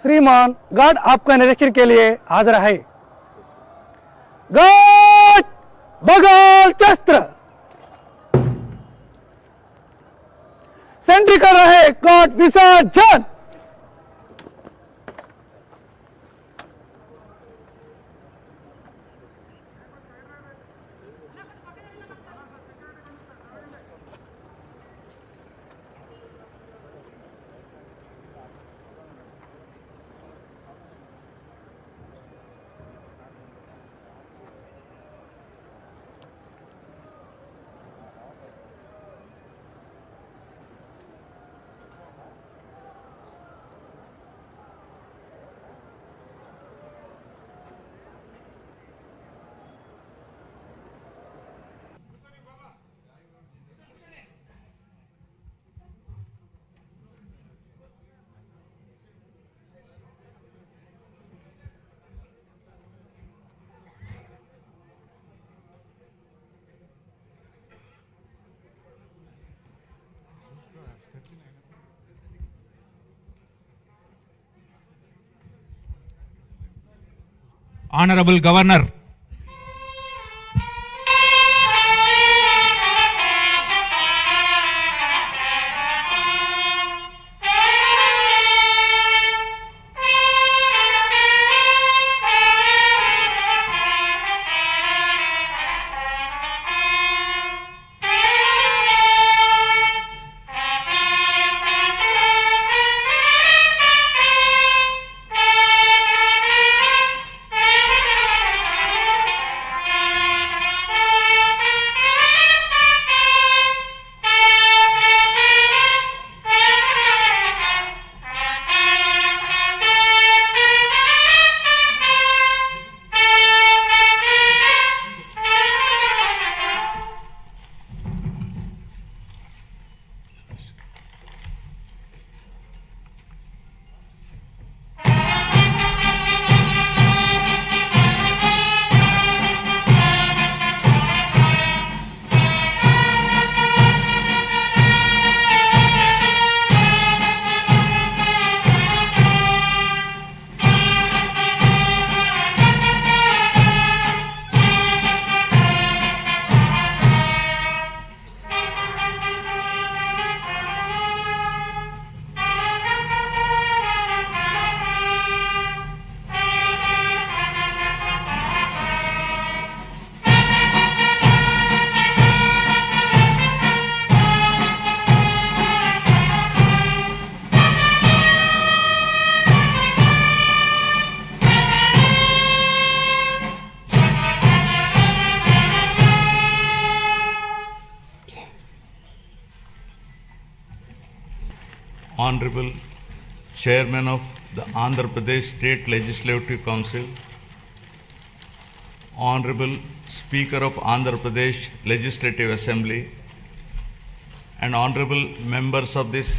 श्रीमान गार्ड आपका निरीक्षण के लिए हाजिर है। गार्ड बगल शस्त्र सेंट्री कर रहे गार्ड विसर्जन। Honorable Governor, Honorable Chairman of the Andhra Pradesh State Legislative Council, Honorable Speaker of Andhra Pradesh Legislative Assembly, and Honorable members of this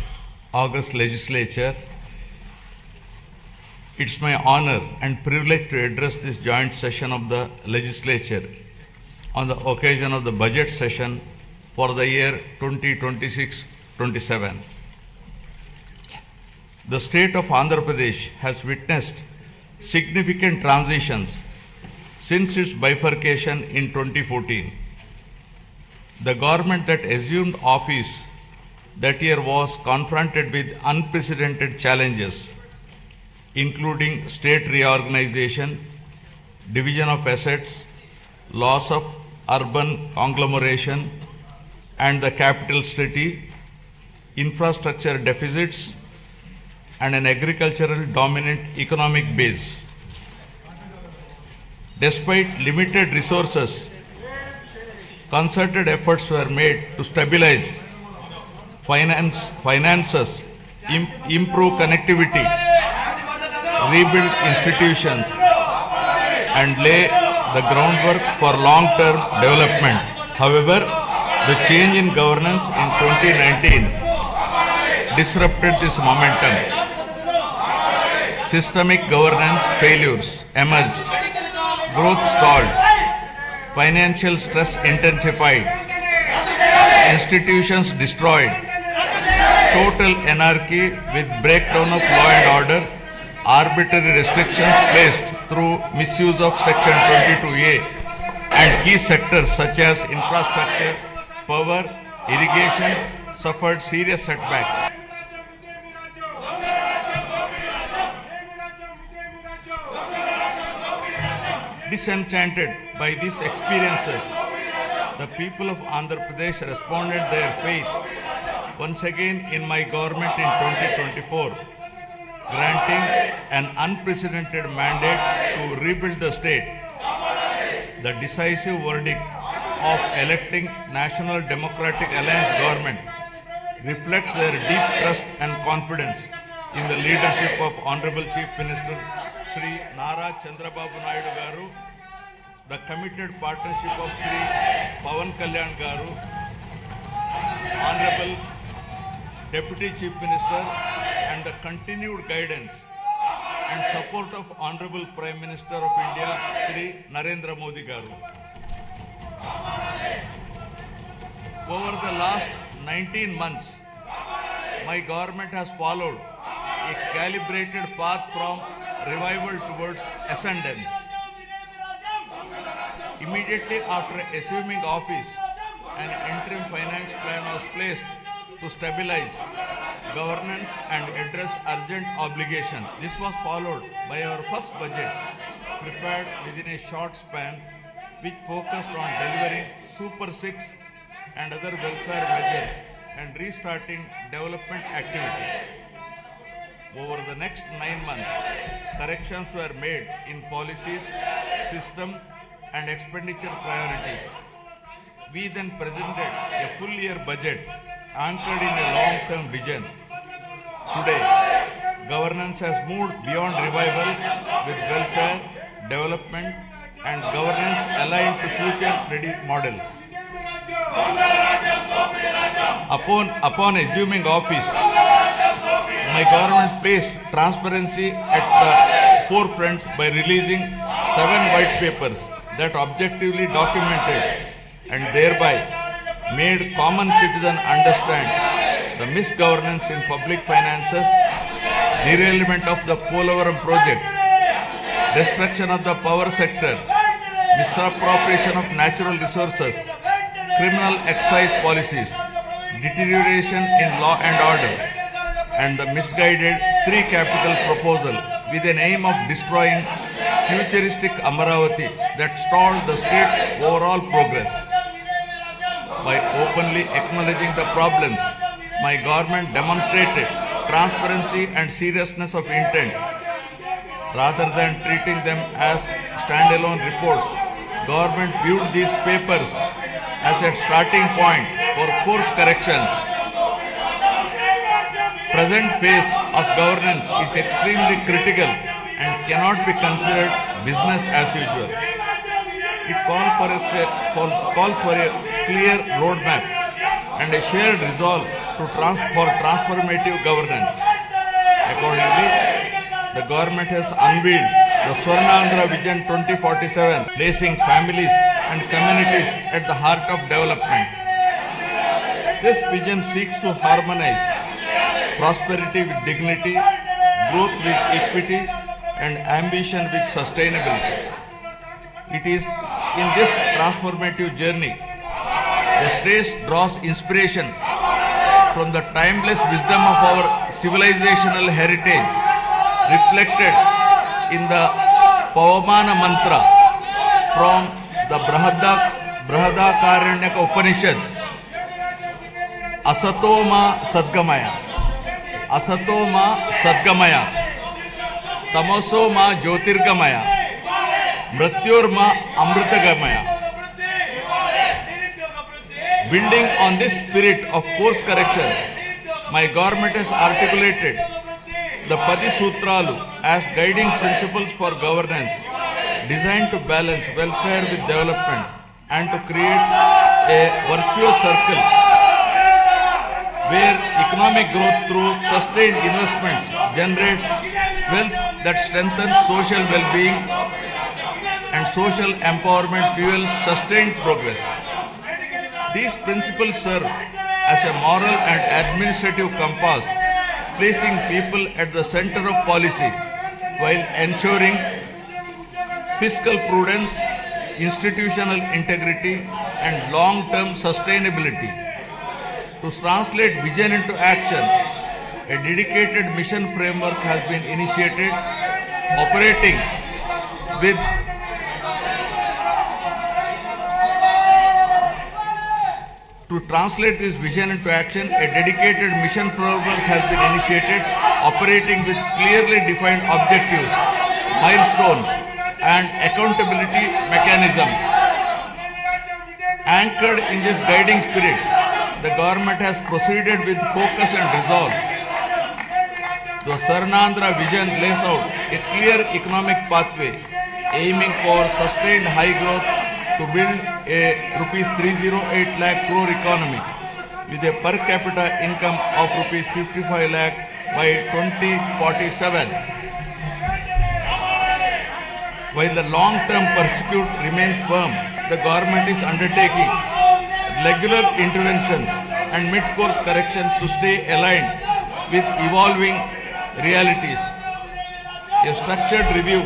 August Legislature, it's my honor and privilege to address this joint session of the Legislature on the occasion of the budget session for the year 2026-27. The state of Andhra Pradesh has witnessed significant transitions since its bifurcation in 2014. The government that assumed office that year was confronted with unprecedented challenges, including state reorganization, division of assets, loss of urban conglomeration and the capital city, infrastructure deficits, and an agricultural dominant economic base. Despite limited resources, concerted efforts were made to stabilize finances, improve connectivity, rebuild institutions, and lay the groundwork for long-term development. However, the change in governance in 2019 disrupted this momentum. Systemic governance failures emerged, growth stalled, financial stress intensified, institutions destroyed, total anarchy with breakdown of law and order arbitrary restrictions placed through misuse of Section 22A and key sectors such as infrastructure, power, irrigation suffered serious setbacks. Disenchanted by these experiences, the people of Andhra Pradesh responded their faith once again in my government in 2024, granting an unprecedented mandate to rebuild the state. The decisive verdict of electing National Democratic Alliance government reflects their deep trust and confidence in the leadership of Honorable Chief Minister Sri Nara Chandrababu Naidu garu, the committed partnership of Sri Pawan Kalyan garu, Honorable Deputy Chief Minister, and the continued guidance and support of Honorable Prime Minister of India Sri Narendra Modi garu. Over the last 19 months, my government has followed a calibrated path from revival towards ascendance. Immediately after assuming office, an interim finance plan was placed to stabilize governance and address urgent obligations. This was followed by our first budget, prepared within a short span, which focused on delivering Super 6 and other welfare measures and restarting development activity. Over the next 9 months, corrections were made in policies, system, and expenditure priorities. We then presented a full year budget anchored in a long-term vision. Today, governance has moved beyond revival with welfare, development, and governance aligned to future-ready models. Upon assuming office, my government placed transparency at the forefront by releasing 7 white papers that objectively documented and thereby made common citizen understand the misgovernance in public finances, derailment of the Polavaram project, destruction of the power sector, misappropriation of natural resources, criminal excise policies, deterioration in law and order, and the misguided 3 capital proposal with an aim of destroying futuristic Amaravati that stalled the state's overall progress. By openly acknowledging the problems, my government demonstrated transparency and seriousness of intent. Rather than treating them as standalone reports, government viewed these papers as a starting point for course corrections. Present phase of governance is extremely critical and cannot be considered business as usual. It calls for a clear roadmap and a shared resolve for transformative governance. Accordingly, the government has unveiled the Swarnandhra Vision 2047, placing families and communities at the heart of development. This vision seeks to harmonize prosperity with dignity, growth with equity, and ambition with sustainability. It is in this transformative journey, the state draws inspiration from the timeless wisdom of our civilizational heritage, reflected in the Pavamana mantra from the Brahadakaranyaka Upanishad, Asatoma Sadgamaya, Asatoma Sadgamaya, Tamosoma Jyotirgamaya, Mrityorma Amritagamaya. Building on this spirit of course correction, my government has articulated the Padi Sutralu as guiding principles for governance, designed to balance welfare with development and to create a virtuous circle where economic growth through sustained investments generates wealth that strengthens social well-being and social empowerment fuels sustained progress. These principles serve as a moral and administrative compass, placing people at the center of policy while ensuring fiscal prudence, institutional integrity, and long-term sustainability. To translate vision into action, a dedicated mission framework has been initiated, operating with To translate this vision into action, a dedicated mission framework has been initiated, operating with clearly defined objectives, milestones, and accountability mechanisms. Anchored in this guiding spirit, the government has proceeded with focus and resolve. The Swarnandhra vision lays out a clear economic pathway, aiming for sustained high growth to build a rupees 308 lakh crore economy with a per capita income of rupees 55 lakh by 2047. While the long-term pursuit remains firm, the government is undertaking regular interventions and mid-course corrections to stay aligned with evolving realities. A structured review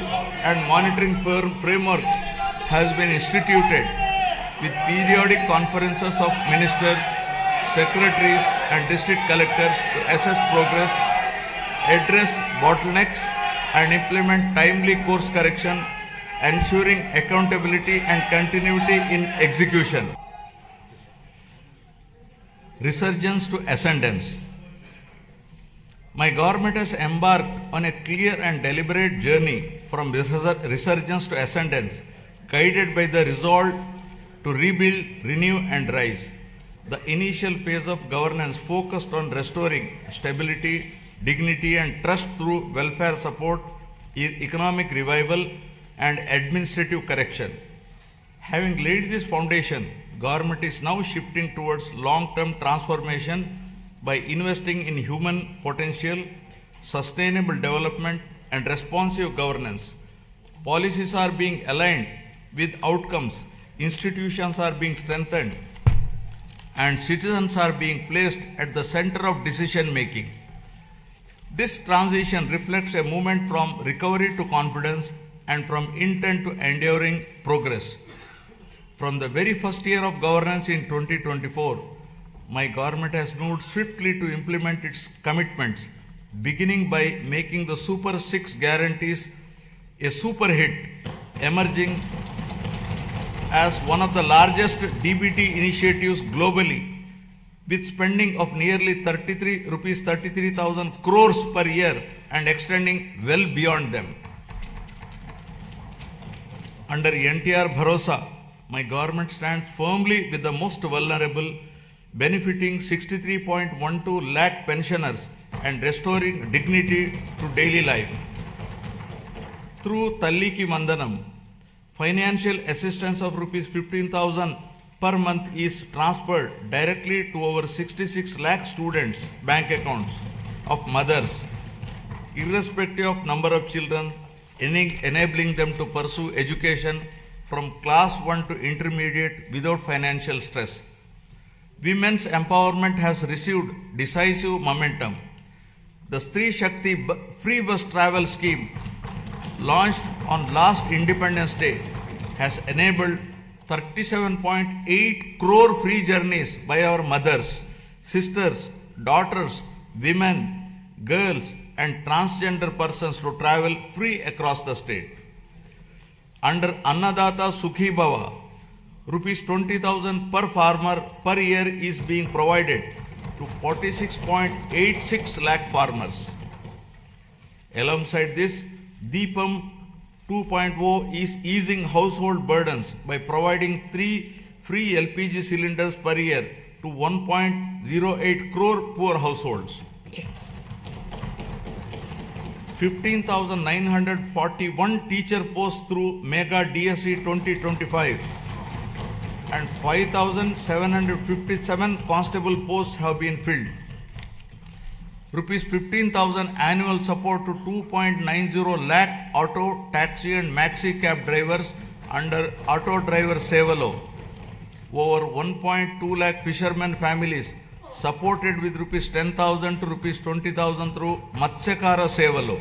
and monitoring framework has been instituted with periodic conferences of ministers, secretaries, and district collectors to assess progress, address bottlenecks, and implement timely course correction, ensuring accountability and continuity in execution. Resurgence to ascendance. My government has embarked on a clear and deliberate journey from resurgence to ascendance, guided by the resolve to rebuild, renew, and rise. The initial phase of governance focused on restoring stability, dignity, and trust through welfare support, economic revival, and administrative correction. Having laid this foundation, government is now shifting towards long-term transformation by investing in human potential, sustainable development, and responsive governance. Policies are being aligned with outcomes, institutions are being strengthened, and citizens are being placed at the center of decision making. This transition reflects a movement from recovery to confidence and from intent to enduring progress. From the very first year of governance in 2024, my government has moved swiftly to implement its commitments, beginning by making the Super 6 guarantees a super hit, emerging as one of the largest DBT initiatives globally, with spending of nearly 33,000 crores per year and extending well beyond them. Under NTR Bharosa, my government stands firmly with the most vulnerable, benefiting 63.12 lakh pensioners and restoring dignity to daily life. Through Talliki Mandanam, financial assistance of rupees 15,000 per month is transferred directly to over 66 lakh students' bank accounts of mothers, irrespective of number of children, enabling them to pursue education from class 1 to intermediate without financial stress. Women's empowerment has received decisive momentum. The Stree Shakti free bus travel scheme, launched on last Independence Day, has enabled 37.8 crore free journeys by our mothers, sisters, daughters, women, girls, and transgender persons to travel free across the state. Under Annadata Sukhi Bhava, rupees 20,000 per farmer per year is being provided to 46.86 lakh farmers. Alongside this, Deepam 2.0 is easing household burdens by providing 3 free LPG cylinders per year to 1.08 crore poor households. 15,941 teacher posts through Mega DSE 2025 and 5,757 constable posts have been filled. Rupees 15,000 annual support to 2.90 lakh auto, taxi and maxi cab drivers under Auto Driver Sevalo. Over 1.2 lakh fishermen families supported with rupees 10,000 to rupees 20,000 through Matsyakara Sevalo.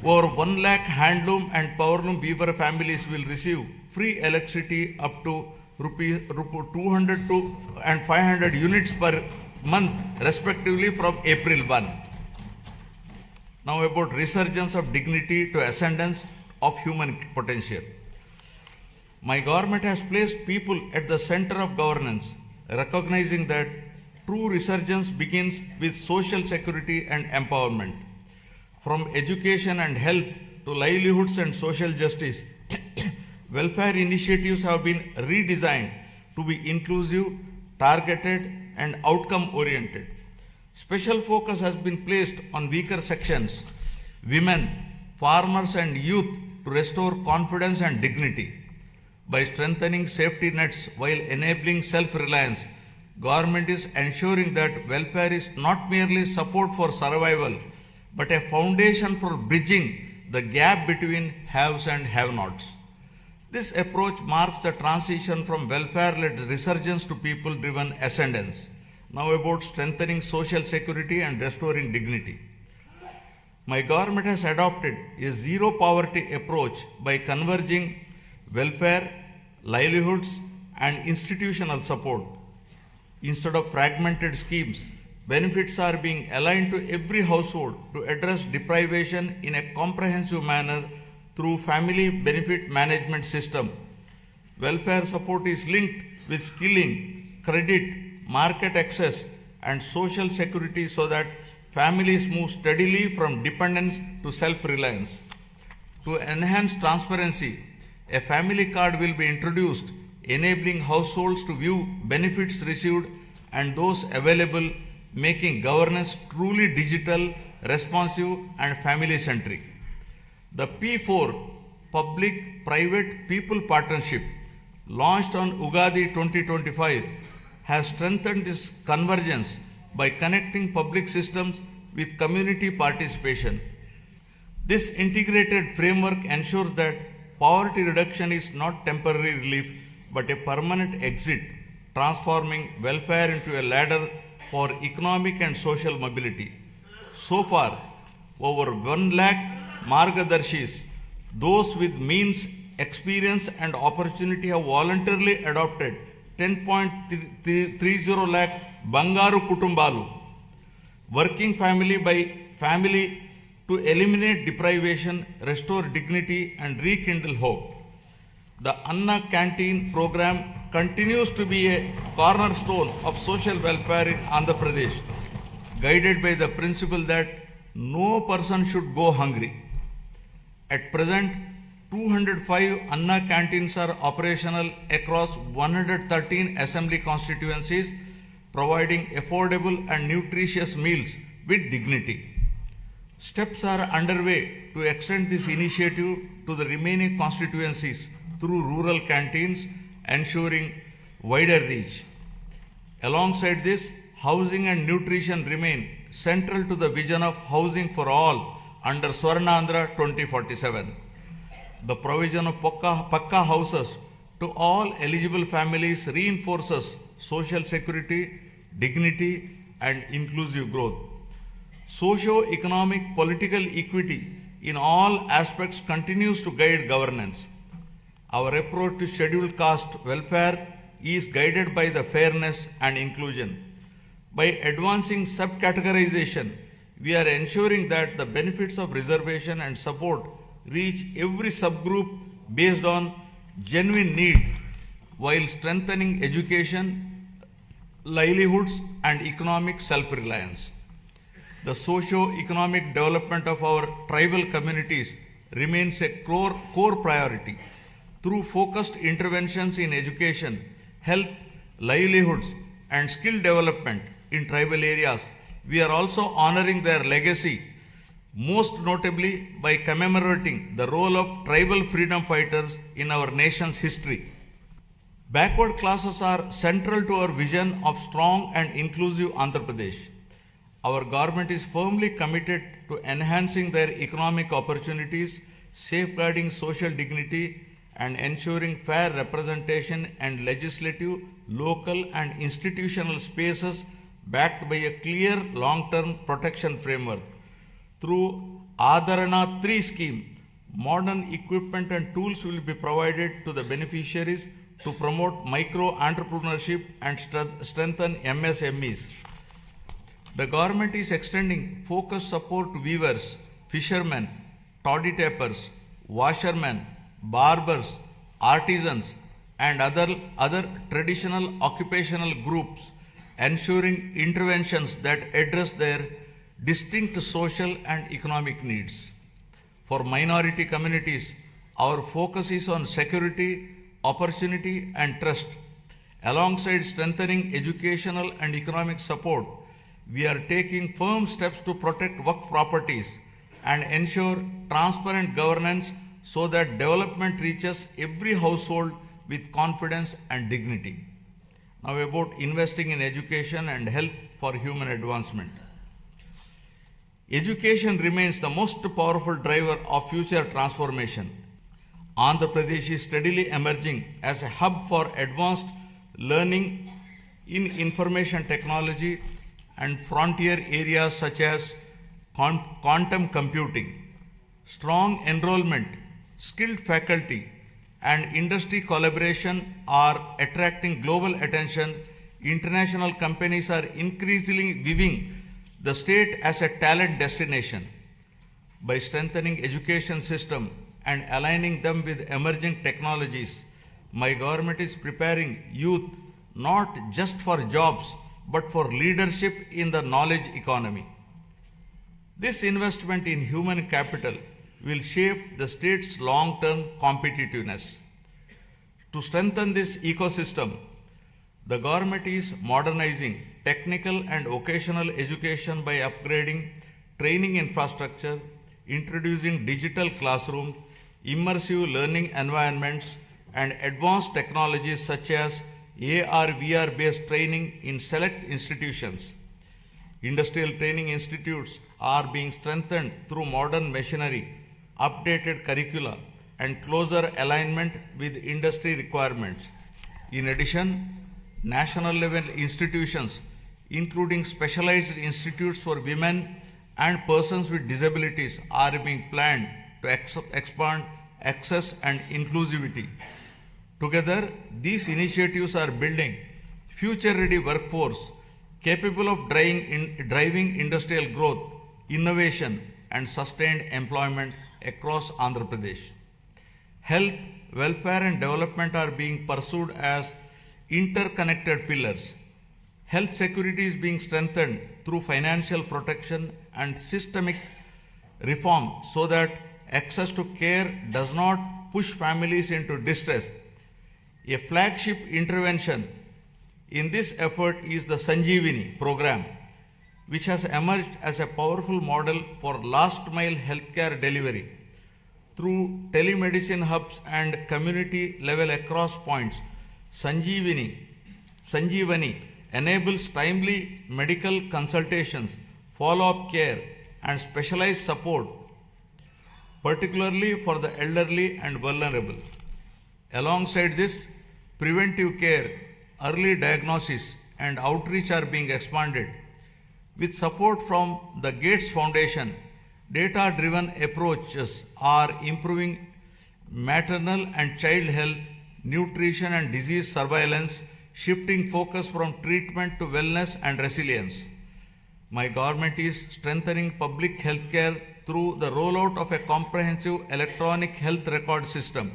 Over 1 lakh handloom and powerloom weaver families will receive free electricity up to rupee 200 to and 500 units per month respectively from April 1. Now about resurgence of dignity to ascendance of human potential. My government has placed people at the center of governance, recognizing that true resurgence begins with social security and empowerment. From education and health to livelihoods and social justice, welfare initiatives have been redesigned to be inclusive, targeted, and outcome-oriented. Special focus has been placed on weaker sections, women, farmers, and youth to restore confidence and dignity. By strengthening safety nets while enabling self-reliance, government is ensuring that welfare is not merely support for survival, but a foundation for bridging the gap between haves and have-nots. This approach marks the transition from welfare-led resurgence to people-driven ascendance. Now about strengthening social security and restoring dignity. My government has adopted a zero-poverty approach by converging welfare, livelihoods, and institutional support. Instead of fragmented schemes, benefits are being aligned to every household to address deprivation in a comprehensive manner through family benefit management system. Welfare support is linked with skilling, credit, market access, and social security so that families move steadily from dependence to self-reliance. To enhance transparency, a family card will be introduced, enabling households to view benefits received and those available, making governance truly digital, responsive, and family-centric. The P4 Public-Private People Partnership, launched on Ugadi 2025, has strengthened this convergence by connecting public systems with community participation. This integrated framework ensures that poverty reduction is not temporary relief but a permanent exit, transforming welfare into a ladder for economic and social mobility. So far, over 1 lakh Margadarshis, those with means, experience, and opportunity have voluntarily adopted 10.30 lakh Bangaru Kutumbalu, working family by family to eliminate deprivation, restore dignity, and rekindle hope. The Anna Canteen program continues to be a cornerstone of social welfare in Andhra Pradesh, guided by the principle that no person should go hungry. At present, 205 Anna canteens are operational across 113 assembly constituencies, providing affordable and nutritious meals with dignity. Steps are underway to extend this initiative to the remaining constituencies through rural canteens, ensuring wider reach. Alongside this, housing and nutrition remain central to the vision of housing for all under Swarnandhra 2047. The provision of Pakka houses to all eligible families reinforces social security, dignity, and inclusive growth. Socio-economic political equity in all aspects continues to guide governance. Our approach to scheduled caste welfare is guided by the fairness and inclusion. By advancing subcategorization, we are ensuring that the benefits of reservation and support reach every subgroup based on genuine need, while strengthening education, livelihoods, and economic self-reliance. The socio-economic development of our tribal communities remains a core priority. Through focused interventions in education, health, livelihoods, and skill development in tribal areas, we are also honoring their legacy, most notably by commemorating the role of tribal freedom fighters in our nation's history. Backward classes are central to our vision of strong and inclusive Andhra Pradesh. Our government is firmly committed to enhancing their economic opportunities, safeguarding social dignity, and ensuring fair representation and legislative, local, and institutional spaces backed by a clear long-term protection framework. Through Adharana 3 scheme, modern equipment and tools will be provided to the beneficiaries to promote micro entrepreneurship and strengthen MSMEs. The government is extending focused support to weavers, fishermen, toddy tappers, washermen, barbers, artisans, and other traditional occupational groups, ensuring interventions that address their distinct social and economic needs. For minority communities, our focus is on security, opportunity, and trust. Alongside strengthening educational and economic support, we are taking firm steps to protect Waqf properties and ensure transparent governance so that development reaches every household with confidence and dignity. Now about investing in education and health for human advancement. Education remains the most powerful driver of future transformation. Andhra Pradesh is steadily emerging as a hub for advanced learning in information technology and frontier areas such as quantum computing. Strong enrollment, skilled faculty, and industry collaboration are attracting global attention. International companies are increasingly viewing the state as a talent destination. By strengthening education system and aligning them with emerging technologies, my government is preparing youth not just for jobs but for leadership in the knowledge economy. This investment in human capital will shape the state's long-term competitiveness. To strengthen this ecosystem, the government is modernizing technical and vocational education by upgrading training infrastructure, introducing digital classrooms, immersive learning environments, and advanced technologies such as AR/VR based training in select institutions. Industrial training institutes are being strengthened through modern machinery, updated curricula, and closer alignment with industry requirements. In addition, national level institutions, including specialized institutes for women and persons with disabilities, are being planned to expand access and inclusivity. Together, these initiatives are building future-ready workforce capable of driving industrial growth, innovation, and sustained employment across Andhra Pradesh. Health, welfare, and development are being pursued as interconnected pillars. Health security is being strengthened through financial protection and systemic reform so that access to care does not push families into distress. A flagship intervention in this effort is the Sanjeevani program, which has emerged as a powerful model for last mile healthcare delivery. Through telemedicine hubs and community level across points, Sanjeevani enables timely medical consultations, follow-up care, and specialized support, particularly for the elderly and vulnerable. Alongside this, preventive care, early diagnosis, and outreach are being expanded. With support from the Gates Foundation, data-driven approaches are improving maternal and child health, nutrition, and disease surveillance, shifting focus from treatment to wellness and resilience. My government is strengthening public health care through the rollout of a comprehensive electronic health record system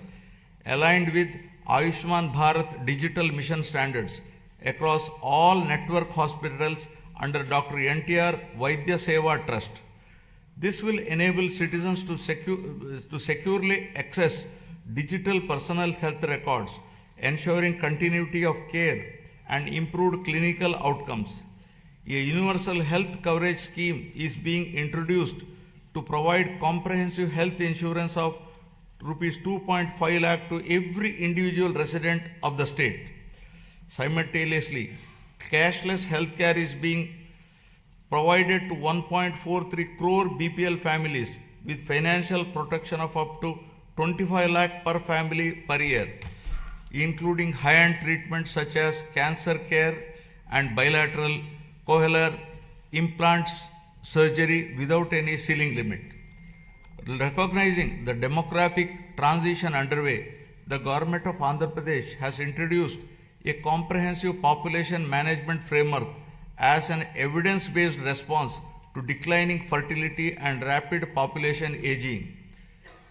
aligned with Ayushman Bharat digital mission standards across all network hospitals under Dr. NTR Vaidya Seva Trust. This will enable citizens to securely access digital personal health records, ensuring continuity of care and improved clinical outcomes. A universal health coverage scheme is being introduced to provide comprehensive health insurance of Rs 2.5 lakh to every individual resident of the state. Simultaneously, cashless healthcare is being provided to 1.43 crore BPL families with financial protection of up to 25 lakh per family per year, including high-end treatments such as cancer care and bilateral cochlear implants surgery without any ceiling limit. Recognizing the demographic transition underway, the government of Andhra Pradesh has introduced a comprehensive population management framework as an evidence-based response to declining fertility and rapid population aging.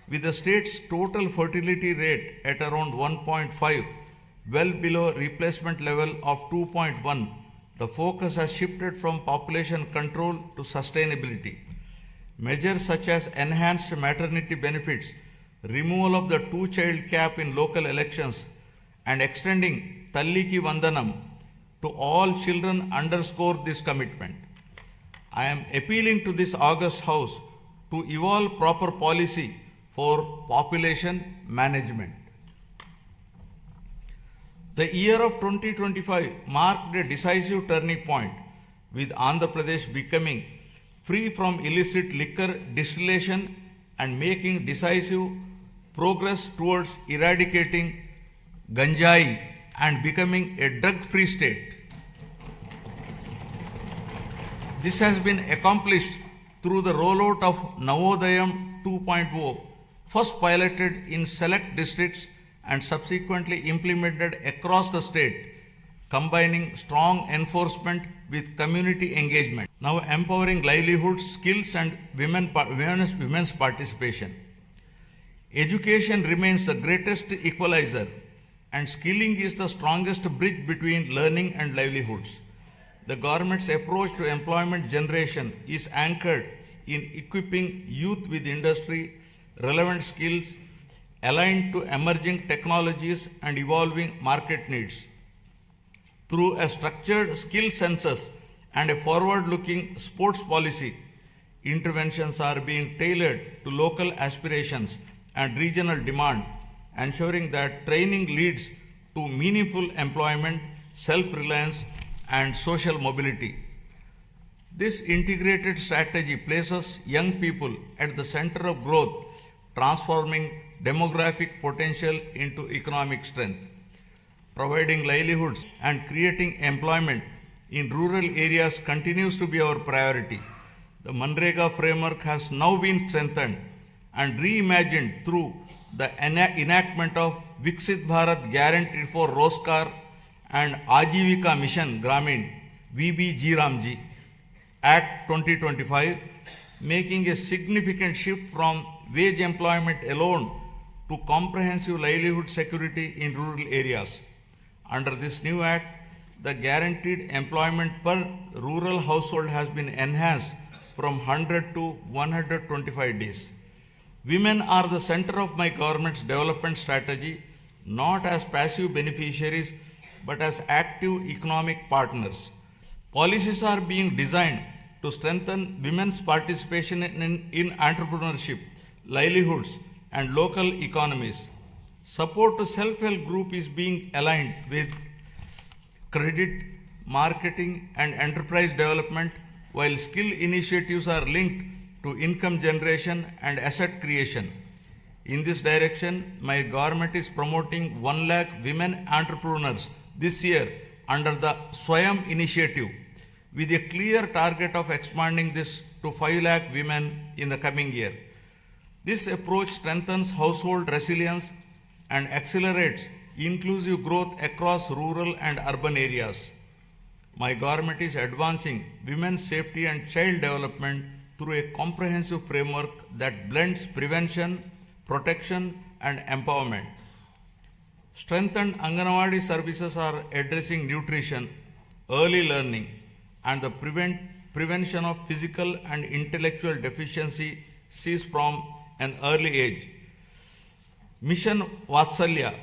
With the state's total fertility rate at around 1.5, well below replacement level of 2.1, the focus has shifted from population control to sustainability. Measures such as enhanced maternity benefits, removal of the two-child cap in local elections, and extending Talliki Vandanam to all children underscore this commitment. I am appealing to this august House to evolve proper policy for population management. The year of 2025 marked a decisive turning point, with Andhra Pradesh becoming free from illicit liquor distillation and making decisive progress towards eradicating ganjai and becoming a drug-free state. This has been accomplished through the rollout of Navodayam 2.0, first piloted in select districts and subsequently implemented across the state, combining strong enforcement with community engagement, now empowering livelihoods, skills and women's participation. Education remains the greatest equalizer, and skilling is the strongest bridge between learning and livelihoods. The government's approach to employment generation is anchored in equipping youth with industry-relevant skills aligned to emerging technologies and evolving market needs. Through a structured skill census and a forward-looking sports policy, interventions are being tailored to local aspirations and regional demand, ensuring that training leads to meaningful employment, self-reliance, and social mobility. This integrated strategy places young people at the center of growth, transforming demographic potential into economic strength. Providing livelihoods and creating employment in rural areas continues to be our priority. The Manrega framework has now been strengthened and reimagined through the enactment of Viksit Bharat Guarantee for Roskar and Ajivika Mission Gramin VBG Act 2025, making a significant shift from wage employment alone to comprehensive livelihood security in rural areas. Under this new act, the guaranteed employment per rural household has been enhanced from 100 to 125 days. Women are the center of my government's development strategy, not as passive beneficiaries, but as active economic partners. Policies are being designed to strengthen women's participation in entrepreneurship, livelihoods, and local economies. Support to self-help group is being aligned with credit, marketing, and enterprise development, while skill initiatives are linked to income generation and asset creation. In this direction, my government is promoting 1 lakh women entrepreneurs this year under the Swayam initiative, with a clear target of expanding this to 5 lakh women in the coming year. This approach strengthens household resilience and accelerates inclusive growth across rural and urban areas. My government is advancing women's safety and child development through a comprehensive framework that blends prevention, protection, and empowerment. Strengthened Anganwadi services are addressing nutrition, early learning, and the prevention of physical and intellectual deficiencies from an early age. Mission Vatsalya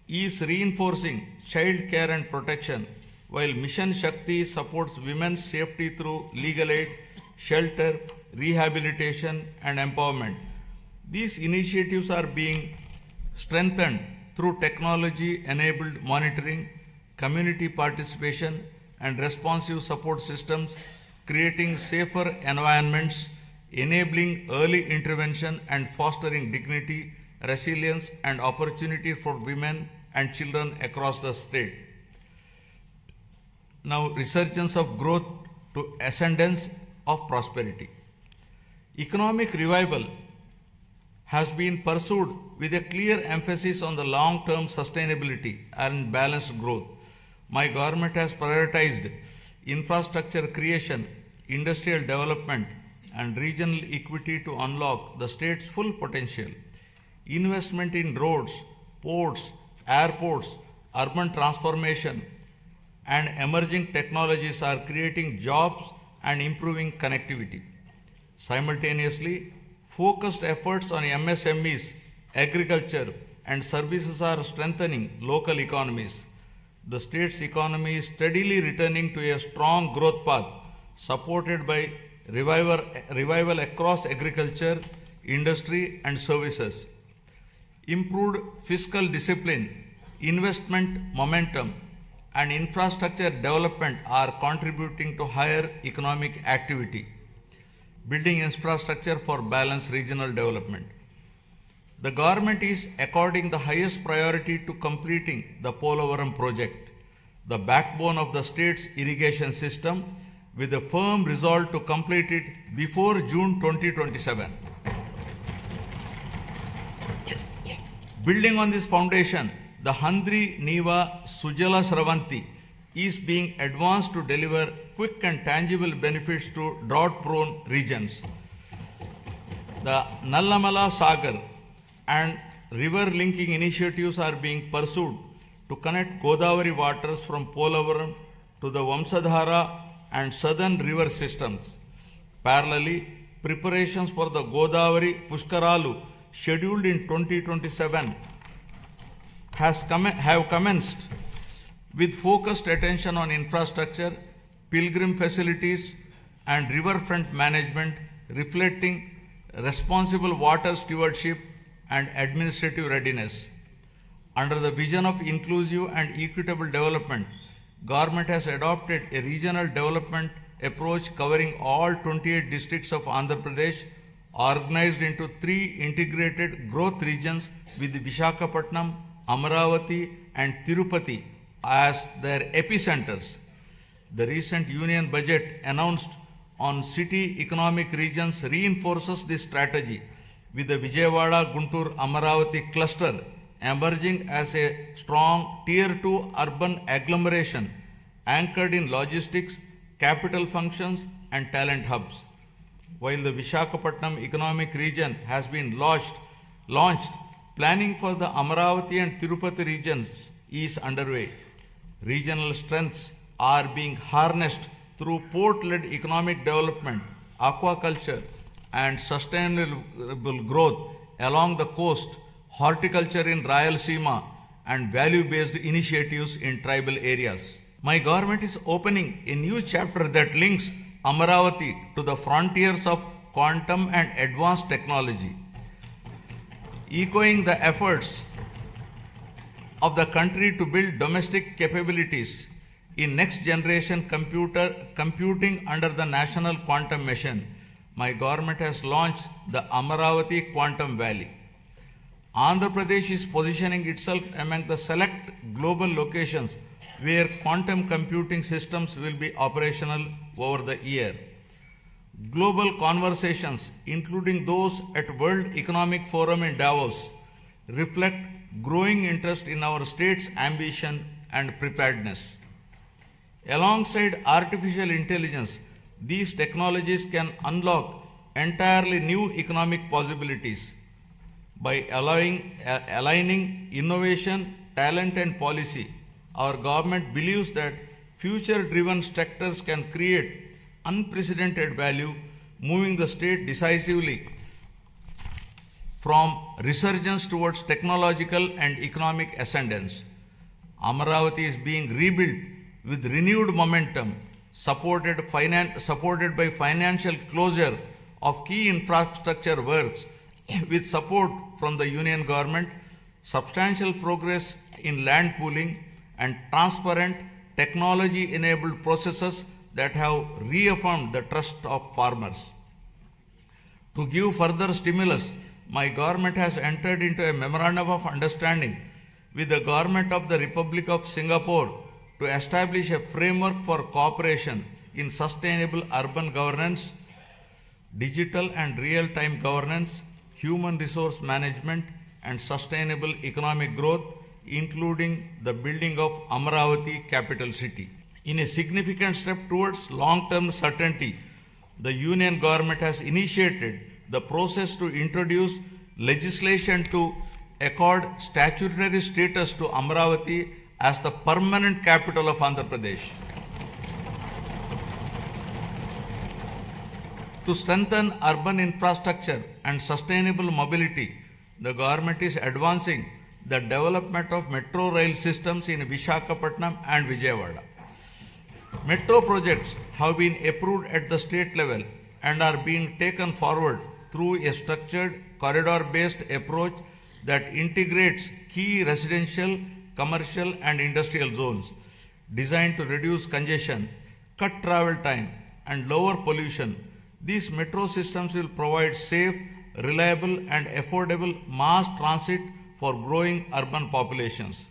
is reinforcing child care and protection, while Mission Shakti supports women's safety through legal aid, shelter, rehabilitation, and empowerment. These initiatives are being strengthened through technology-enabled monitoring, community participation, and responsive support systems, creating safer environments, enabling early intervention, and fostering dignity, resilience, and opportunity for women and children across the state. Now, resurgence of growth to ascendance of prosperity. Economic revival has been pursued with a clear emphasis on the long-term sustainability and balanced growth. My government has prioritized infrastructure creation, industrial development, and regional equity to unlock the state's full potential. Investment in roads, ports, airports, urban transformation, and emerging technologies are creating jobs and improving connectivity. Simultaneously, focused efforts on MSMEs, agriculture, and services are strengthening local economies. The state's economy is steadily returning to a strong growth path, supported by revival across agriculture, industry, and services. Improved fiscal discipline, investment momentum, and infrastructure development are contributing to higher economic activity, building infrastructure for balanced regional development. The government is according the highest priority to completing the Polavaram project, the backbone of the state's irrigation system, with a firm resolve to complete it before June 2027. Building on this foundation, the Handri Neva Sujala Sravanti is being advanced to deliver quick and tangible benefits to drought-prone regions. The Nallamala Sagar and river-linking initiatives are being pursued to connect Godavari waters from Polavaram to the Vamsadhara and southern river systems. Parallelly, preparations for the Godavari Pushkaralu scheduled in 2027 have commenced with focused attention on infrastructure, pilgrim facilities, and riverfront management, reflecting responsible water stewardship and administrative readiness. Under the vision of inclusive and equitable development, government has adopted a regional development approach covering all 28 districts of Andhra Pradesh, organized into 3 integrated growth regions with Visakhapatnam, Amaravati, and Tirupati as their epicenters. The recent union budget announced on city economic regions reinforces this strategy, with the Vijayawada Guntur Amaravati cluster emerging as a strong Tier 2 urban agglomeration anchored in logistics, capital functions, and talent hubs. While the Visakhapatnam economic region has been launched, planning for the Amaravati and Tirupati regions is underway. Regional strengths are being harnessed through port-led economic development, aquaculture, and sustainable growth along the coast, horticulture in Rayalaseema, and value-based initiatives in tribal areas. My government is opening a new chapter that links Amaravati to the frontiers of quantum and advanced technology, echoing the efforts of the country to build domestic capabilities in next-generation computing under the National Quantum Mission. My government has launched the Amaravati Quantum Valley. Andhra Pradesh is positioning itself among the select global locations where quantum computing systems will be operational over the year. Global conversations, including those at World Economic Forum in Davos, reflect growing interest in our state's ambition and preparedness. Alongside artificial intelligence, these technologies can unlock entirely new economic possibilities. By aligning innovation, talent, and policy, our government believes that future-driven sectors can create unprecedented value, moving the state decisively from resurgence towards technological and economic ascendance. Amaravati is being rebuilt with renewed momentum, supported by financial closure of key infrastructure works with support from the union government, substantial progress in land pooling, and transparent technology-enabled processes that have reaffirmed the trust of farmers. To give further stimulus, my government has entered into a memorandum of understanding with the government of the Republic of Singapore to establish a framework for cooperation in sustainable urban governance, digital and real-time governance, human resource management, and sustainable economic growth, including the building of Amaravati capital city. In a significant step towards long-term certainty, the Union government has initiated the process to introduce legislation to accord statutory status to Amaravati as the permanent capital of Andhra Pradesh. To strengthen urban infrastructure and sustainable mobility, the government is advancing the development of metro rail systems in Visakhapatnam and Vijayawada. Metro projects have been approved at the state level and are being taken forward through a structured corridor-based approach that integrates key residential, commercial and industrial zones designed to reduce congestion, cut travel time and lower pollution. These metro systems will provide safe, reliable and affordable mass transit for growing urban populations.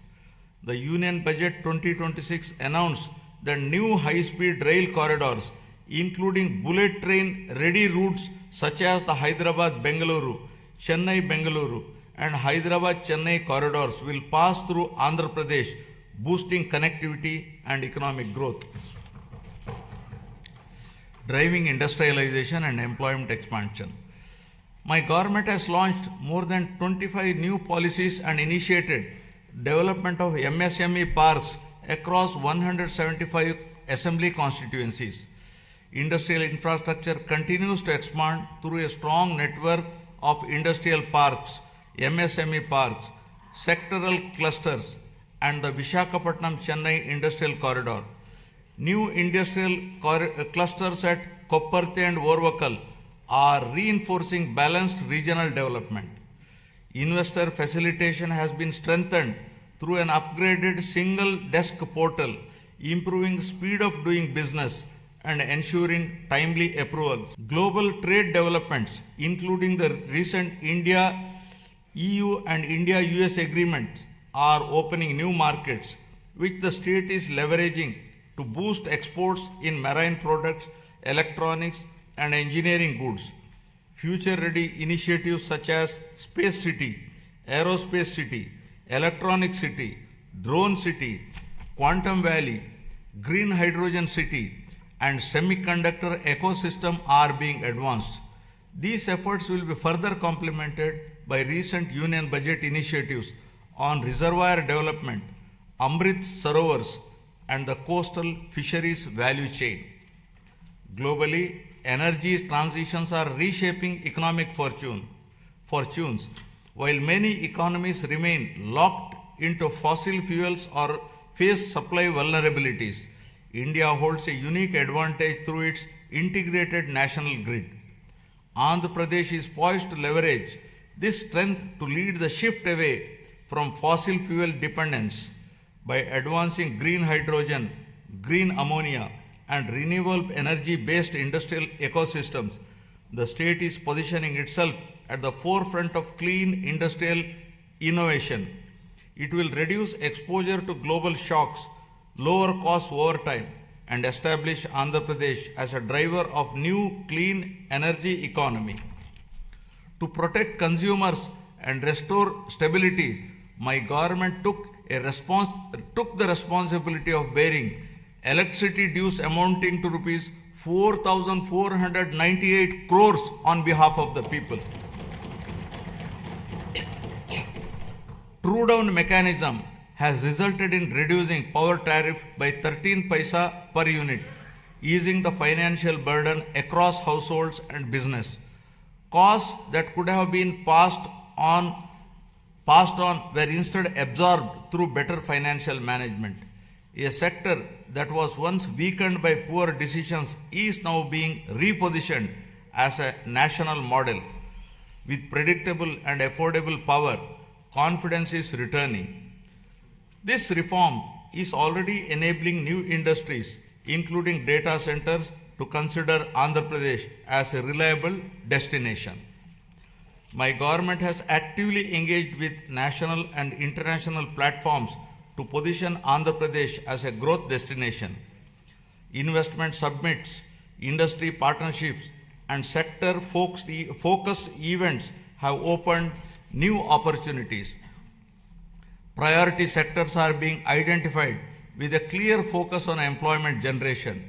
The Union Budget 2026 announced the new high-speed rail corridors, including bullet train-ready routes such as the Hyderabad-Bengaluru, Chennai-Bengaluru and Hyderabad-Chennai corridors will pass through Andhra Pradesh, boosting connectivity and economic growth. Driving industrialization and employment expansion. My government has launched more than 25 new policies and initiated development of MSME parks across 175 assembly constituencies. Industrial infrastructure continues to expand through a strong network of industrial parks, MSME parks, sectoral clusters, and the Visakhapatnam-Chennai Industrial Corridor. New industrial clusters at Kopparthe and Orvakal are reinforcing balanced regional development. Investor facilitation has been strengthened through an upgraded single desk portal, improving speed of doing business and ensuring timely approvals. Global trade developments, including the recent India-EU and India-US agreements, are opening new markets, which the state is leveraging to boost exports in marine products, electronics, and engineering goods. Future-ready initiatives such as Space City, Aerospace City, Electronic City, Drone City, Quantum Valley, Green Hydrogen City, and Semiconductor ecosystem are being advanced. These efforts will be further complemented by recent Union Budget initiatives on reservoir development, Amrit Sarovars, and the coastal fisheries value chain. Globally, energy transitions are reshaping economic fortunes. While many economies remain locked into fossil fuels or face supply vulnerabilities, India holds a unique advantage through its integrated national grid. Andhra Pradesh is poised to leverage this strength to lead the shift away from fossil fuel dependence. By advancing green hydrogen, green ammonia, and renewable energy-based industrial ecosystems, the state is positioning itself at the forefront of clean industrial innovation. It will reduce exposure to global shocks, lower costs over time, and establish Andhra Pradesh as a driver of new clean energy economy. To protect consumers and restore stability, my government took the responsibility of bearing electricity dues amounting to rupees 4,498 crores on behalf of the people. True down mechanism has resulted in reducing power tariff by 13 paisa per unit, easing the financial burden across households and business. Costs that could have been passed on were instead absorbed through better financial management. A sector that was once weakened by poor decisions is now being repositioned as a national model. With predictable and affordable power, confidence is returning. This reform is already enabling new industries, including data centers, to consider Andhra Pradesh as a reliable destination. My government has actively engaged with national and international platforms to position Andhra Pradesh as a growth destination. Investment summits, industry partnerships, and sector-focused events have opened new opportunities. Priority sectors are being identified with a clear focus on employment generation.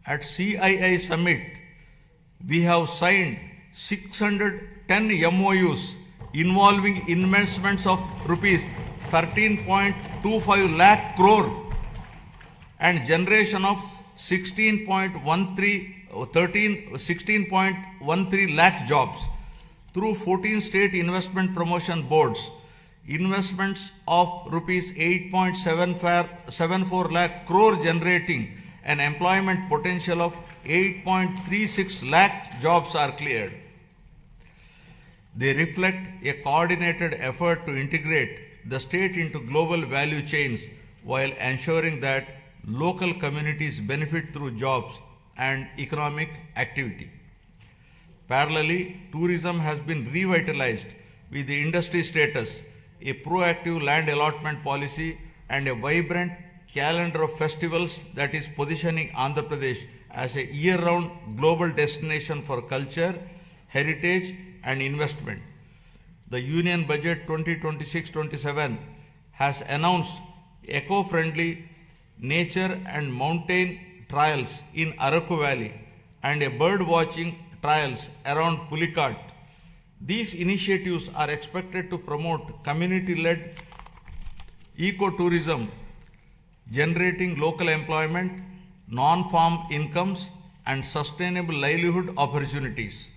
At CII Summit, we have signed 610 MOUs involving investments of rupees 13.25 lakh crore and generation of 16.13 lakh jobs through 14 state investment promotion boards. Investments of rupees 8.74 lakh crore generating an employment potential of 8.36 lakh jobs are cleared. They reflect a coordinated effort to integrate the state into global value chains while ensuring that local communities benefit through jobs and economic activity. Parallelly, tourism has been revitalized with the industry status, a proactive land allotment policy, and a vibrant calendar of festivals that is positioning Andhra Pradesh as a year-round global destination for culture, heritage, and investment. The Union Budget 2026-27 has announced eco-friendly nature and mountain trials in Araku Valley and a bird watching trials around Pulikat. These initiatives are expected to promote community-led ecotourism, generating local employment, non-farm incomes, and sustainable livelihood opportunities.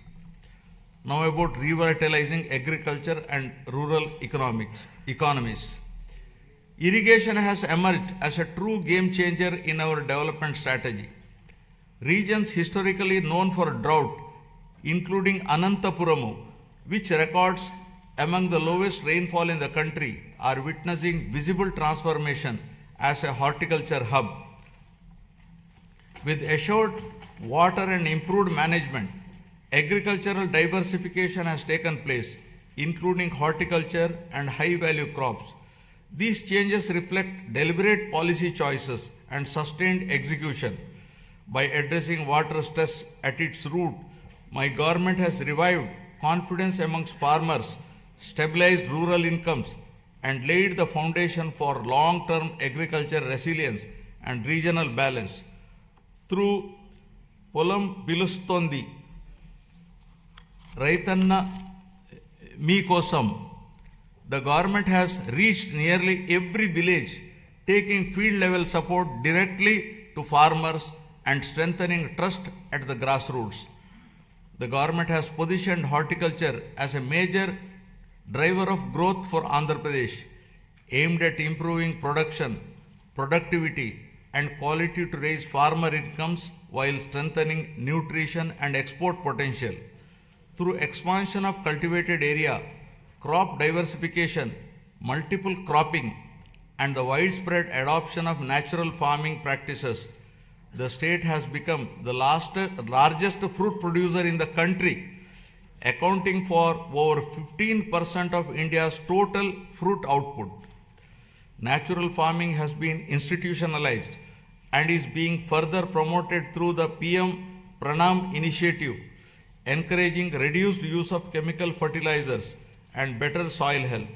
Now about revitalizing agriculture and rural economies. Irrigation has emerged as a true game changer in our development strategy. Regions historically known for drought, including Anantapuramu, which records among the lowest rainfall in the country, are witnessing visible transformation as a horticulture hub. With assured water and improved management, agricultural diversification has taken place, including horticulture and high-value crops. These changes reflect deliberate policy choices and sustained execution. By addressing water stress at its root, my government has revived confidence amongst farmers, stabilized rural incomes, and laid the foundation for long-term agriculture resilience and regional balance. Through Polam Pilustondi, Raitanna Meekosam, the government has reached nearly every village, taking field-level support directly to farmers and strengthening trust at the grassroots. The government has positioned horticulture as a major driver of growth for Andhra Pradesh, aimed at improving production, productivity, and quality to raise farmer incomes while strengthening nutrition and export potential. Through expansion of cultivated area, crop diversification, multiple cropping, and the widespread adoption of natural farming practices, the state has become the largest fruit producer in the country, accounting for over 15% of India's total fruit output. Natural farming has been institutionalized and is being further promoted through the PM Pranam initiative, encouraging reduced use of chemical fertilizers and better soil health.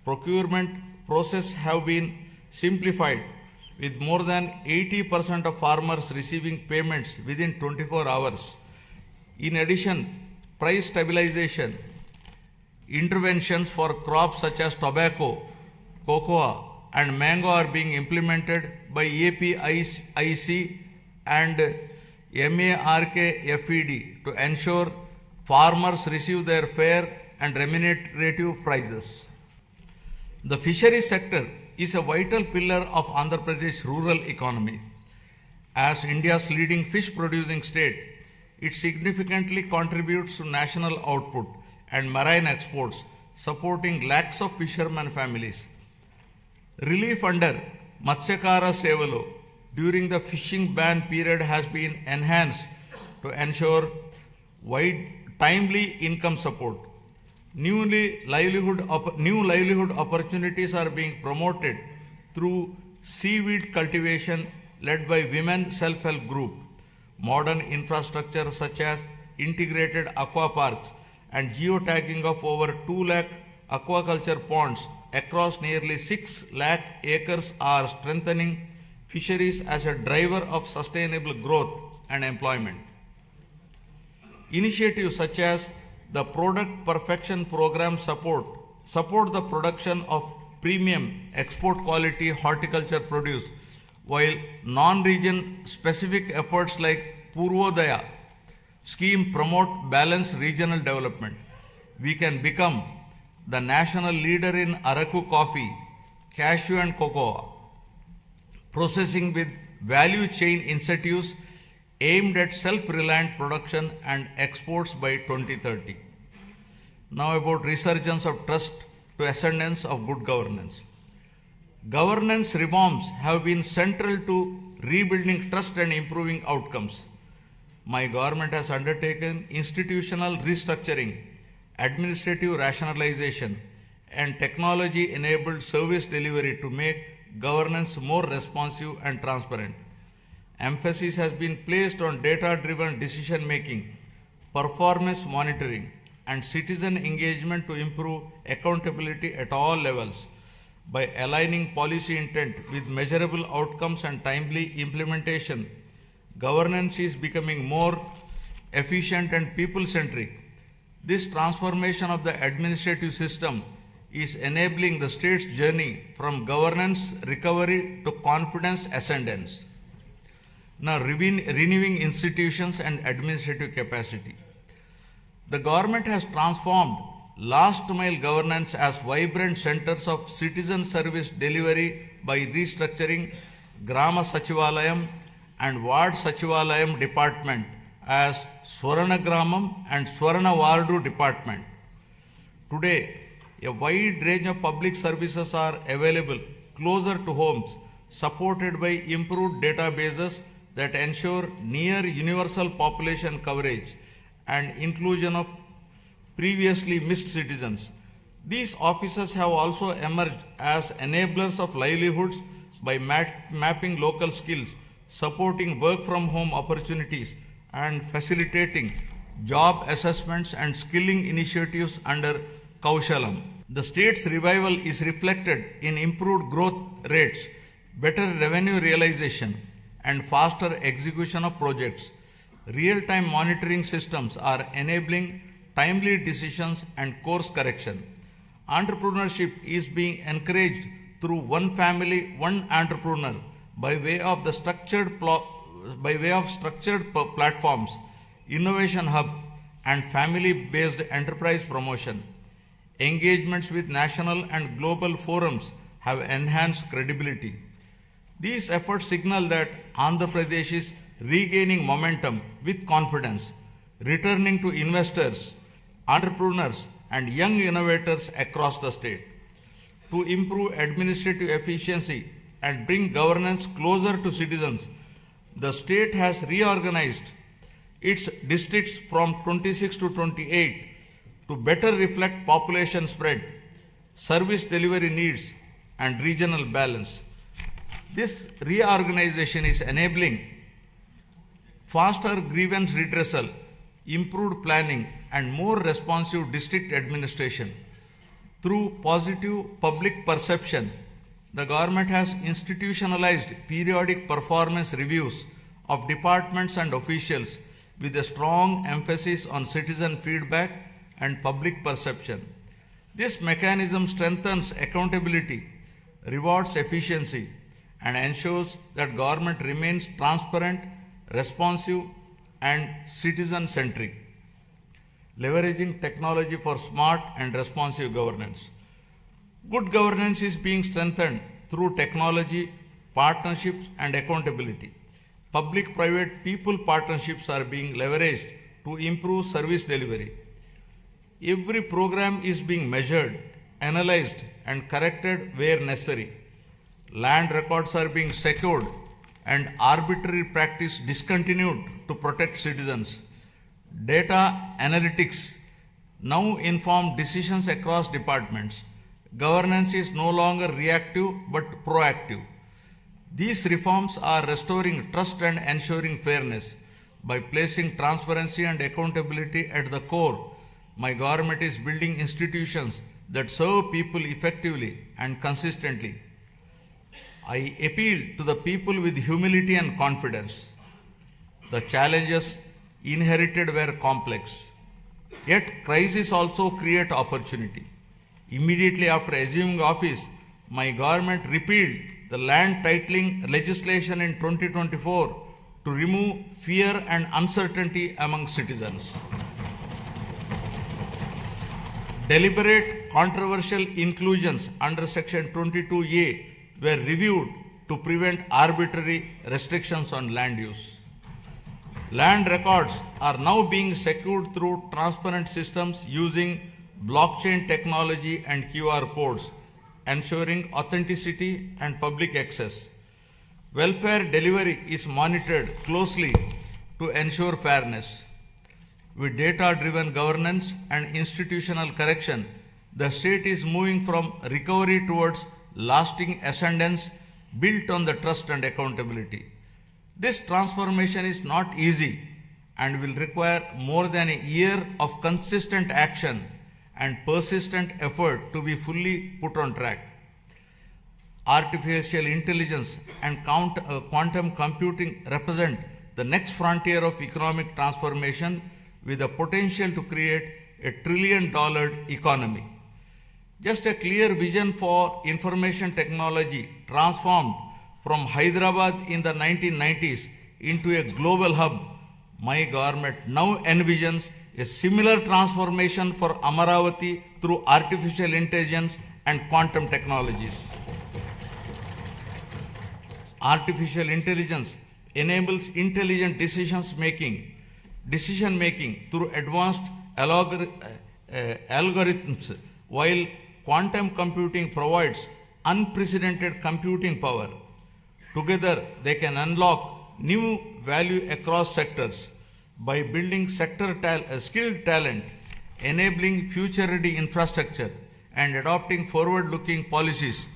Procurement processes have been simplified, with more than 80% of farmers receiving payments within 24 hours. In addition, price stabilization interventions for crops such as tobacco, cocoa, and mango are being implemented by APIC and MARKFED to ensure farmers receive their fair and remunerative prices. The fisheries sector is a vital pillar of Andhra Pradesh rural economy. As India's leading fish producing state, it significantly contributes to national output and marine exports, supporting lakhs of fishermen families. Relief under Matsyakara Sevalo during the fishing ban period has been enhanced to ensure timely income support. New livelihood opportunities are being promoted through seaweed cultivation led by women self-help group, modern infrastructure such as integrated aqua parks and geotagging of over 2 lakh aquaculture ponds across nearly 6 lakh acres are strengthening fisheries as a driver of sustainable growth and employment. Initiatives such as the Product Perfection Program support the production of premium export quality horticulture produce, while non-region specific efforts like Purvodaya scheme promote balanced regional development. We can become the national leader in Araku coffee, cashew and cocoa processing with value chain incentives aimed at self-reliant production and exports by 2030. Now about resurgence of trust to ascendance of good governance. Governance reforms have been central to rebuilding trust and improving outcomes. My government has undertaken institutional restructuring, administrative rationalization, and technology-enabled service delivery to make governance more responsive and transparent. Emphasis has been placed on data-driven decision-making, performance monitoring, and citizen engagement to improve accountability at all levels. By aligning policy intent with measurable outcomes and timely implementation, governance is becoming more efficient and people-centric. This transformation of the administrative system is enabling the state's journey from governance recovery to confidence ascendance. Now, renewing institutions and administrative capacity. The government has transformed last mile governance as vibrant centers of citizen service delivery by restructuring Grama Sachivalayam and Ward Sachivalayam department as Swarana Gramam and Swarana Wardu department. Today, a wide range of public services are available closer to homes, supported by improved databases that ensure near universal population coverage and inclusion of previously missed citizens. These offices have also emerged as enablers of livelihoods by mapping local skills, supporting work from home opportunities, and facilitating job assessments and skilling initiatives under Kaushalam. The state's revival is reflected in improved growth rates, better revenue realization, and faster execution of projects. Real-time monitoring systems are enabling timely decisions and course correction. Entrepreneurship is being encouraged through one family, one entrepreneur by way of structured platforms, innovation hubs, and family-based enterprise promotion. Engagements with national and global forums have enhanced credibility. These efforts signal that Andhra Pradesh is regaining momentum with confidence, returning to investors, entrepreneurs, and young innovators across the state. To improve administrative efficiency and bring governance closer to citizens, the state has reorganized its districts from 26 to 28 to better reflect population spread, service delivery needs, and regional balance. This reorganization is enabling faster grievance redressal, improved planning, and more responsive district administration. Through positive public perception, the government has institutionalized periodic performance reviews of departments and officials with a strong emphasis on citizen feedback and public perception. This mechanism strengthens accountability, rewards efficiency, and ensures that government remains transparent, responsive, and citizen-centric. Leveraging technology for smart and responsive governance. Good governance is being strengthened through technology, partnerships, and accountability. Public-private people partnerships are being leveraged to improve service delivery. Every program is being measured, analyzed, and corrected where necessary. Land records are being secured and arbitrary practice discontinued to protect citizens. Data analytics now inform decisions across departments. Governance is no longer reactive but proactive. These reforms are restoring trust and ensuring fairness. By placing transparency and accountability at the core, my government is building institutions that serve people effectively and consistently. I appeal to the people with humility and confidence. The challenges inherited were complex, yet crises also create opportunity. Immediately after assuming office, my government repealed the land titling legislation in 2024 to remove fear and uncertainty among citizens. Deliberate controversial inclusions under Section 22A were reviewed to prevent arbitrary restrictions on land use. Land records are now being secured through transparent systems using blockchain technology and QR codes, ensuring authenticity and public access. Welfare delivery is monitored closely to ensure fairness. With data-driven governance and institutional correction, the state is moving from recovery towards lasting ascendance built on the trust and accountability. This transformation is not easy and will require more than a year of consistent action and persistent effort to be fully put on track. Artificial intelligence and quantum computing represent the next frontier of economic transformation with the potential to create a $1 trillion economy. Just a clear vision for information technology transformed from Hyderabad in the 1990s into a global hub, my government now envisions a similar transformation for Amaravati through artificial intelligence and quantum technologies. Artificial intelligence enables intelligent decision making through advanced algorithms, while quantum computing provides unprecedented computing power. Together, they can unlock new value across sectors by building skilled talent, enabling future-ready infrastructure, and adopting forward-looking policies.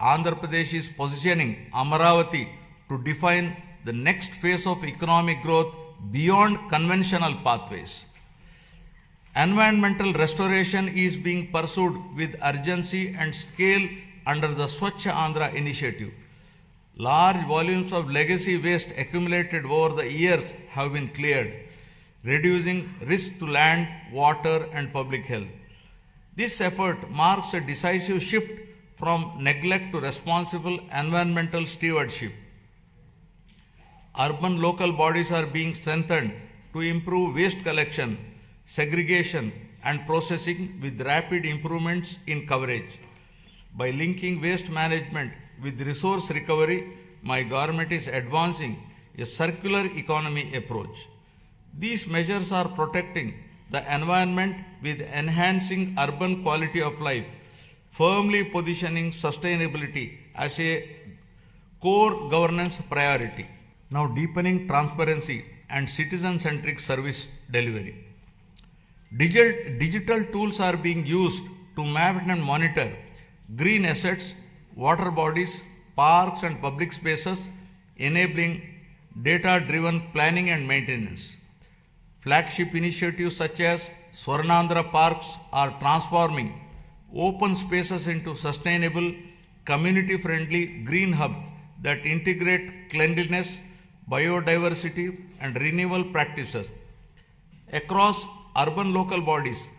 Andhra Pradesh is positioning Amaravati to define the next phase of economic growth beyond conventional pathways. Environmental restoration is being pursued with urgency and scale under the Swachh Andhra initiative. Large volumes of legacy waste accumulated over the years have been cleared, reducing risk to land, water, and public health. This effort marks a decisive shift from neglect to responsible environmental stewardship. Urban local bodies are being strengthened to improve waste collection, segregation, and processing with rapid improvements in coverage. By linking waste management with resource recovery, my government is advancing a circular economy approach. These measures are protecting the environment with enhancing urban quality of life, firmly positioning sustainability as a core governance priority. Now, deepening transparency and citizen-centric service delivery. Digital tools are being used to map and monitor green assets, water bodies, parks, and public spaces, enabling data-driven planning and maintenance. Flagship initiatives such as Swarnandhra Parks are transforming open spaces into sustainable, community-friendly green hubs that integrate cleanliness, biodiversity, and renewable practices. Across urban local bodies,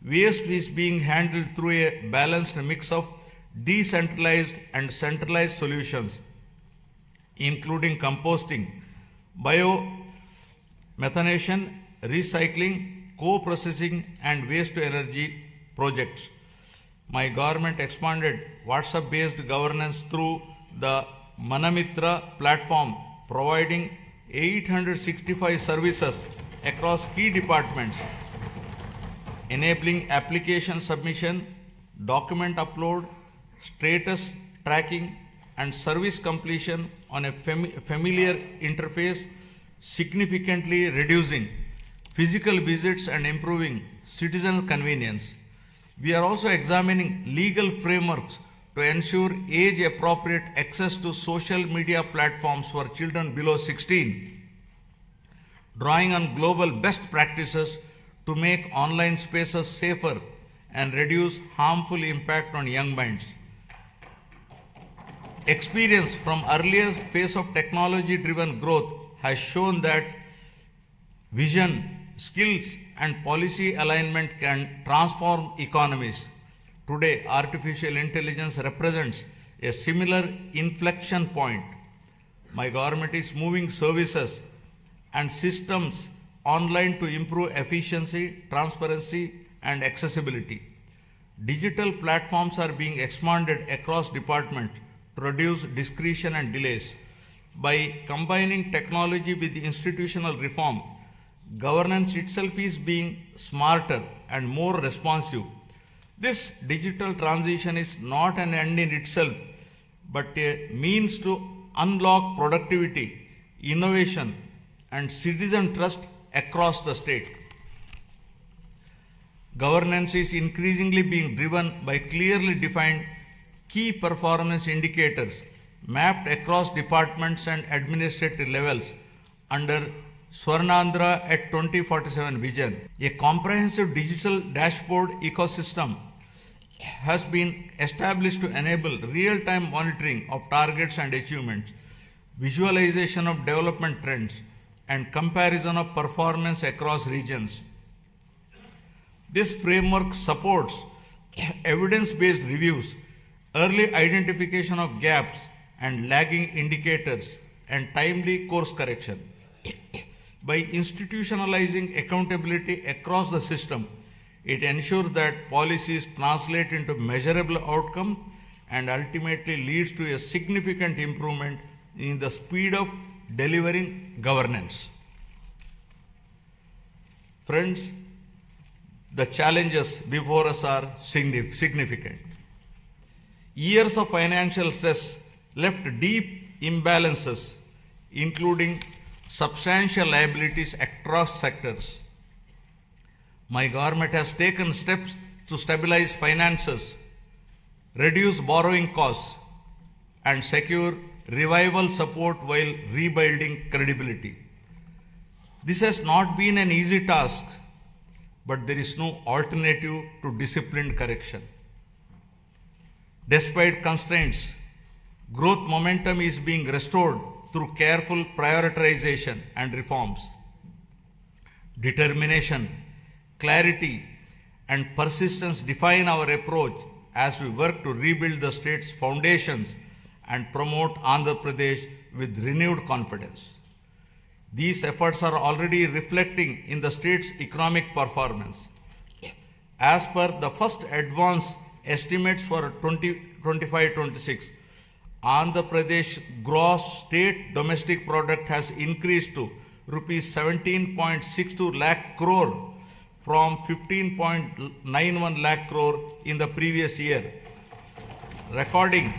waste is being handled through a balanced mix of decentralized and centralized solutions, including composting, biomethanation, recycling, co-processing, and waste-to-energy projects. My government expanded WhatsApp-based governance through the Manamitra platform, providing 865 services across key departments, enabling application submission, document upload, status tracking, and service completion on a familiar interface, significantly reducing physical visits and improving citizen convenience. We are also examining legal frameworks to ensure age-appropriate access to social media platforms for children below 16, drawing on global best practices to make online spaces safer and reduce harmful impact on young minds. Experience from earlier phase of technology-driven growth has shown that vision, skills, and policy alignment can transform economies. Today, artificial intelligence represents a similar inflection point. My government is moving services and systems online to improve efficiency, transparency, and accessibility. Digital platforms are being expanded across departments to reduce discretion and delays. By combining technology with institutional reform, governance itself is being smarter and more responsive. This digital transition is not an end in itself, but a means to unlock productivity, innovation, and citizen trust across the state. Governance is increasingly being driven by clearly defined key performance indicators mapped across departments and administrative levels under Swarnandhra at 2047 vision. A comprehensive digital dashboard ecosystem has been established to enable real-time monitoring of targets and achievements, visualization of development trends, and comparison of performance across regions. This framework supports evidence-based reviews, early identification of gaps and lagging indicators, and timely course correction. By institutionalizing accountability across the system, it ensures that policies translate into measurable outcome and ultimately leads to a significant improvement in the speed of delivering governance. Friends, the challenges before us are significant. Years of financial stress left deep imbalances, including substantial liabilities across sectors. My government has taken steps to stabilize finances, reduce borrowing costs, and secure revival support while rebuilding credibility. This has not been an easy task, but there is no alternative to disciplined correction. Despite constraints, growth momentum is being restored through careful prioritization and reforms. Determination, clarity, and persistence define our approach as we work to rebuild the state's foundations and promote Andhra Pradesh with renewed confidence. These efforts are already reflecting in the state's economic performance. As per the first advance estimates for 2025-26, Andhra Pradesh gross state domestic product has increased to rupees 17.62 lakh crore from 15.91 lakh crore in the previous year, recording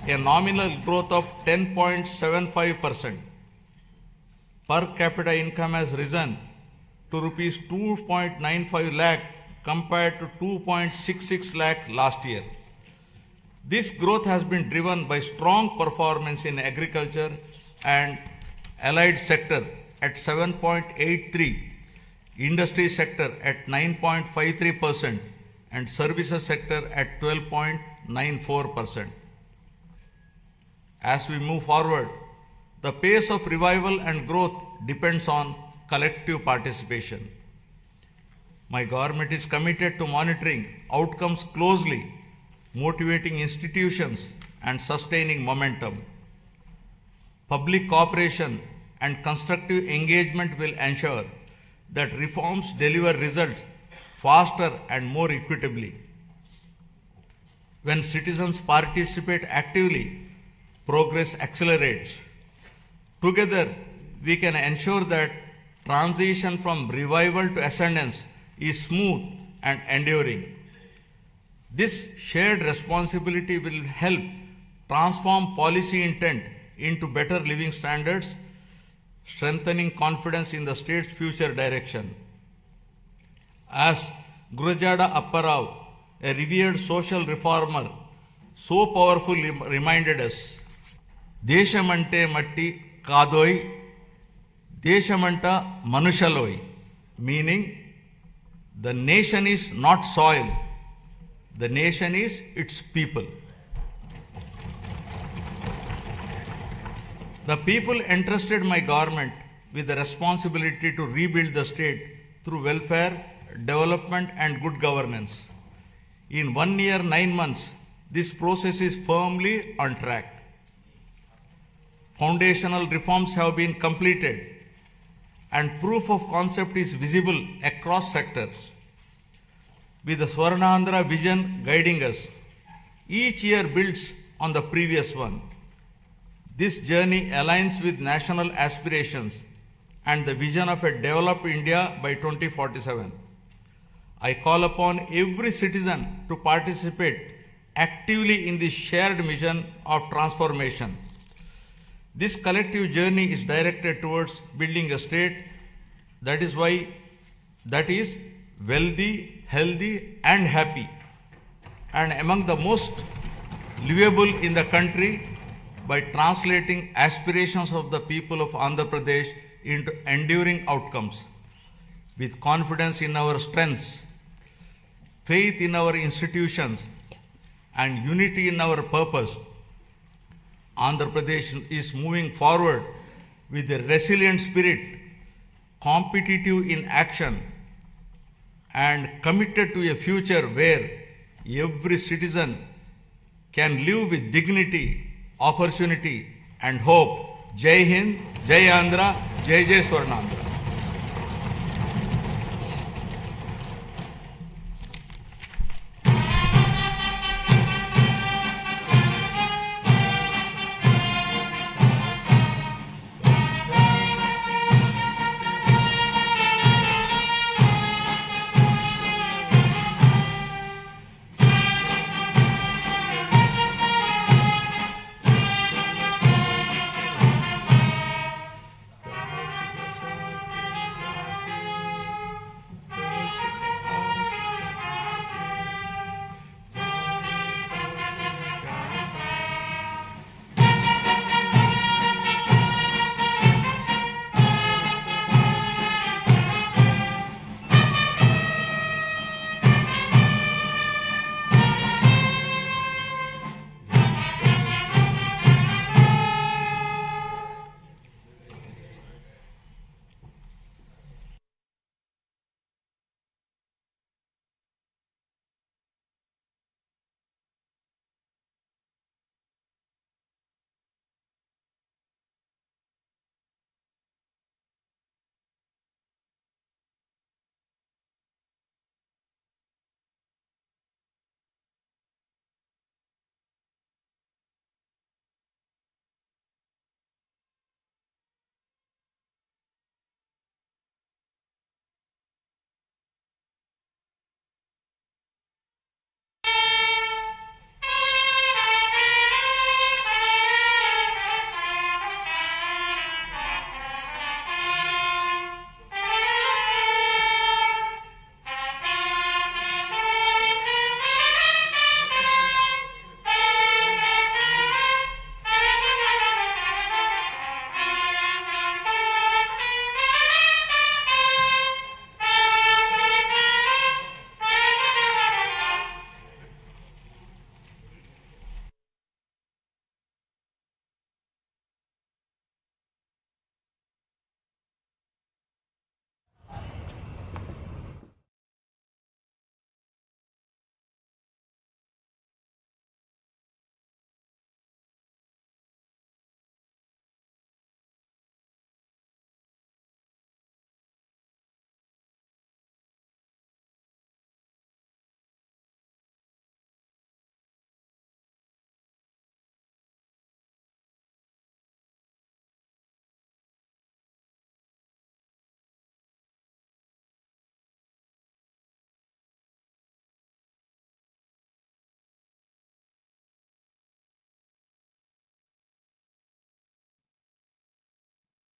a nominal growth of 10.75%. Per capita income has risen to rupees 2.95 lakh compared to 2.66 lakh last year. This growth has been driven by strong performance in agriculture and allied sector at 7.83%, industry sector at 9.53%, and services sector at 12.94%. As we move forward, the pace of revival and growth depends on collective participation. My government is committed to monitoring outcomes closely, motivating institutions, and sustaining momentum. Public cooperation and constructive engagement will ensure that reforms deliver results faster and more equitably. When citizens participate actively, progress accelerates. Together, we can ensure that transition from revival to ascendance is smooth and enduring. This shared responsibility will help transform policy intent into better living standards, strengthening confidence in the state's future direction. As Gurujada Apparao, a revered social reformer, so powerfully reminded us, Deshamante Matti Kadoi, Deshamanta Manushaloy, meaning The nation is not soil. The nation is its people. The people entrusted my government with the responsibility to rebuild the state through welfare, development and good governance. In 1 year, 9 months, this process is firmly on track. Foundational reforms have been completed and proof of concept is visible across sectors. With the Swarnandhra vision guiding us, each year builds on the previous one. This journey aligns with national aspirations and the vision of a developed India by 2047. I call upon every citizen to participate actively in this shared mission of transformation. This collective journey is directed towards building a state that is wealthy, healthy and happy, and among the most livable in the country by translating aspirations of the people of Andhra Pradesh into enduring outcomes. With confidence in our strengths, faith in our institutions, and unity in our purpose, Andhra Pradesh is moving forward with a resilient spirit, competitive in action, and committed to a future where every citizen can live with dignity, opportunity, and hope. Jai Hind, Jai Andhra, Jai Jai Swarnandhra.